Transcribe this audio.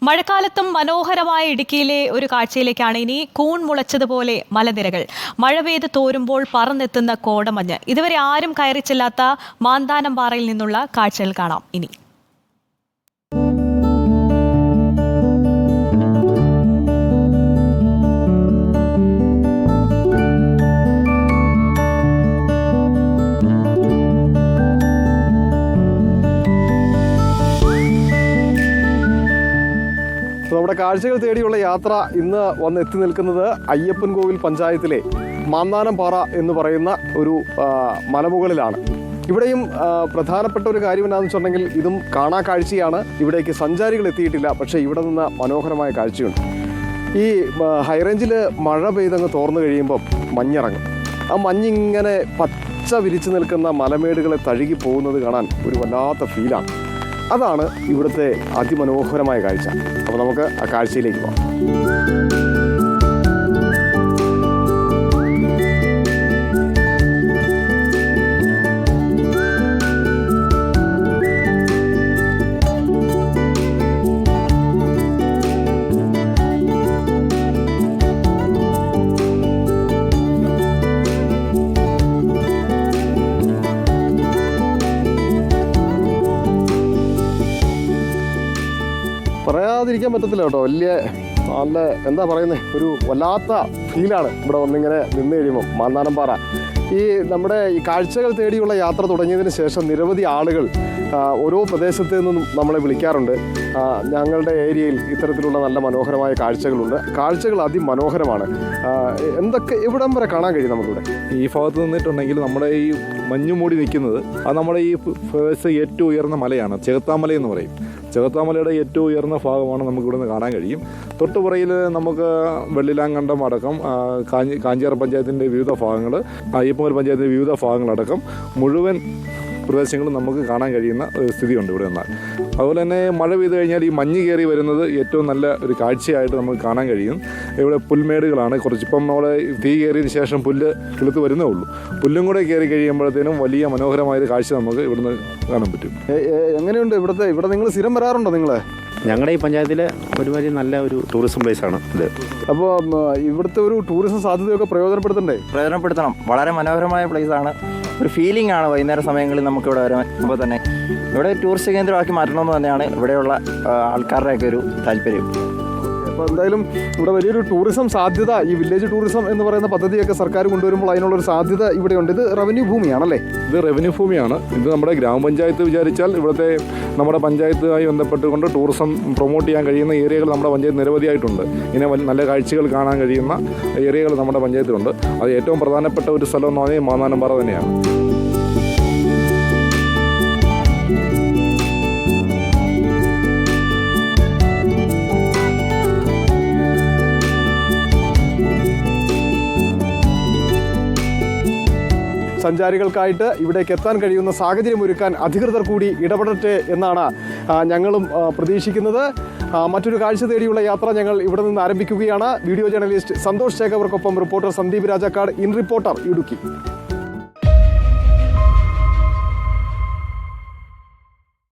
മഴക്കാലത്തും മനോഹരമായ ഇടുക്കിയിലെ ഒരു കാഴ്ചയിലേക്കാണ് ഇനി കൂൺ മുളച്ചതുപോലെ മലനിരകൾ. മഴ പെയ്ത് തോരുമ്പോൾ പറന്നെത്തുന്ന കോടമഞ്ഞ്. ഇതുവരെ ആരും കയറിച്ചെല്ലാത്ത മാന്താനം പാറയിൽ നിന്നുള്ള കാഴ്ചകൾ കാണാം ഇനി. നമ്മുടെ കാഴ്ചകൾ തേടിയുള്ള യാത്ര ഇന്ന് വന്ന് എത്തി നിൽക്കുന്നത് അയ്യപ്പൻകോവിൽ പഞ്ചായത്തിലെ മാന്താനം പാറ എന്ന് പറയുന്ന ഒരു മലമുകളിലാണ്. ഇവിടെയും പ്രധാനപ്പെട്ട ഒരു കാര്യം എന്താണെന്ന് വെച്ചിട്ടുണ്ടെങ്കിൽ ഇതും കാണാ കാഴ്ചയാണ്. ഇവിടേക്ക് സഞ്ചാരികൾ എത്തിയിട്ടില്ല, പക്ഷേ ഇവിടെ നിന്ന് മനോഹരമായ കാഴ്ചയുണ്ട്. ഈ ഹൈറേഞ്ചിൽ മഴ പെയ്തങ്ങ് തോർന്നു കഴിയുമ്പം മഞ്ഞിറങ്ങും. ആ മഞ്ഞിങ്ങനെ പച്ച വിരിച്ചു നിൽക്കുന്ന മലമേടുകളെ തഴുകി പോകുന്നത് കാണാൻ ഒരു വല്ലാത്ത ഫീലാണ്. അതാണ് ഇവിടുത്തെ അതിമനോഹരമായ കാഴ്ച. അപ്പോൾ നമുക്ക് ആ കാഴ്ചയിലേക്ക് പോകാം. പറയാതിരിക്കാൻ പറ്റത്തില്ല കേട്ടോ. നല്ല എന്താ പറയുന്നത്, ഒരു വല്ലാത്ത ഫീലാണ് ഇവിടെ ഒന്നിങ്ങനെ നിന്ന് കഴിയുമ്പോൾ. മാന്താനം പാറ ഈ നമ്മുടെ ഈ കാഴ്ചകൾ തേടിയുള്ള യാത്ര തുടങ്ങിയതിന് ശേഷം നിരവധി ആളുകൾ ഓരോ പ്രദേശത്ത് നിന്നും നമ്മളെ വിളിക്കാറുണ്ട്. ഞങ്ങളുടെ ഏരിയയിൽ ഇത്തരത്തിലുള്ള നല്ല മനോഹരമായ കാഴ്ചകളുണ്ട്. കാഴ്ചകൾ അതിമനോഹരമാണ്. എന്തൊക്കെ എവിടം വരെ കാണാൻ കഴിയും നമുക്കിവിടെ? ഈ ഭാഗത്ത് നിന്നിട്ടുണ്ടെങ്കിൽ നമ്മുടെ ഈ മഞ്ഞുമൂടി നിൽക്കുന്നത് അത് നമ്മുടെ ഈ പ്രദേശത്തെ ഏറ്റവും ഉയർന്ന മലയാണ്, ചെകുത്താമല എന്ന് പറയും. ചെകുത്താമലയുടെ ഏറ്റവും ഉയർന്ന ഭാഗമാണ് നമുക്ക് ഇവിടുന്ന് കാണാൻ കഴിയും. തൊട്ടുപുറയിൽ നമുക്ക് വെള്ളിലാങ്കണ്ടം അടക്കം കാഞ്ചിയാർ പഞ്ചായത്തിൻ്റെ വിവിധ ഭാഗങ്ങൾ, അയ്യപ്പൻകോവിൽ പഞ്ചായത്തിൻ്റെ വിവിധ ഭാഗങ്ങളടക്കം മുഴുവൻ പ്രദേശങ്ങളും നമുക്ക് കാണാൻ കഴിയുന്ന ഒരു സ്ഥിതിയുണ്ട് ഇവിടെ നിന്നാൽ. അതുപോലെ തന്നെ മഴ പെയ്ത് കഴിഞ്ഞാൽ ഈ മഞ്ഞ് കയറി വരുന്നത് ഏറ്റവും നല്ല ഒരു കാഴ്ചയായിട്ട് നമുക്ക് കാണാൻ കഴിയും. ഇവിടെ പുൽമേടുകളാണ്. കുറച്ചിപ്പം നമ്മളെ തീ കയറിയതിന് ശേഷം പുല്ല് കിളുത്ത് വരുന്നേ ഉള്ളൂ. പുല്ലും കൂടെ കയറി കഴിയുമ്പോഴത്തേനും വലിയ മനോഹരമായൊരു കാഴ്ച നമുക്ക് ഇവിടുന്ന് കാണാൻ പറ്റും. എങ്ങനെയുണ്ട് ഇവിടെ നിങ്ങൾ സ്ഥിരം വരാറുണ്ടോ നിങ്ങൾ? ഞങ്ങളുടെ ഈ പഞ്ചായത്തിലെ ഒരുമാതിരി നല്ല ഒരു ടൂറിസം പ്ലേസാണ് ഇത്. അപ്പോൾ ഇവിടുത്തെ ഒരു ടൂറിസം സാധ്യതയൊക്കെ പ്രയോജനപ്പെടുത്തണം. വളരെ മനോഹരമായ പ്ലേസാണ്. ഒരു ഫീലിംഗ് ആണ് വൈകുന്നേര സമയങ്ങളിൽ നമുക്കിവിടെ വരുമ്പോൾ തന്നെ. ഇവിടെ ടൂറിസ്റ്റ് കേന്ദ്രമാക്കി മാറ്റണമെന്ന് തന്നെയാണ് ഇവിടെയുള്ള ആൾക്കാരുടെയൊക്കെ ഒരു താല്പര്യം. അപ്പോൾ എന്തായാലും ഇവിടെ വലിയൊരു ടൂറിസം സാധ്യത, ഈ വില്ലേജ് ടൂറിസം എന്ന് പറയുന്ന പദ്ധതിയൊക്കെ സർക്കാർ കൊണ്ടുവരുമ്പോൾ അതിനുള്ളൊരു സാധ്യത ഇവിടെയുണ്ട്. ഇത് റവന്യൂ ഭൂമിയാണല്ലേ? ഇത് റവന്യൂ ഭൂമിയാണ്. ഇത് നമ്മുടെ ഗ്രാമപഞ്ചായത്ത് വിചാരിച്ചാൽ ഇവിടുത്തെ നമ്മുടെ പഞ്ചായത്തുമായി ബന്ധപ്പെട്ടുകൊണ്ട് ടൂറിസം പ്രൊമോട്ട് ചെയ്യാൻ കഴിയുന്ന ഏരിയകൾ നമ്മുടെ പഞ്ചായത്ത് നിരവധിയായിട്ടുണ്ട്. ഇങ്ങനെ നല്ല കാഴ്ചകൾ കാണാൻ കഴിയുന്ന ഏരിയകൾ നമ്മുടെ പഞ്ചായത്തിലുണ്ട്. അത് ഏറ്റവും പ്രധാനപ്പെട്ട ഒരു സ്ഥലം എന്ന് പറഞ്ഞാൽ മാന്താനം പാറ തന്നെയാണ്. സഞ്ചാരികൾക്കായിട്ട് ഇവിടേക്ക് എത്താൻ കഴിയുന്ന സാഹചര്യം ഒരുക്കാൻ അധികൃതർ കൂടി ഇടപെടട്ടെ എന്നാണ് ഞങ്ങളും പ്രതീക്ഷിക്കുന്നത്. മറ്റൊരു കാഴ്ച തേടിയുള്ള യാത്ര ഞങ്ങൾ ഇവിടെ നിന്ന് ആരംഭിക്കുകയാണ്. വീഡിയോ ജേർണലിസ്റ്റ് സന്തോഷ് ചേകവർക്കൊപ്പം reporter Sandeep Rajakkad, in reporter Idukki.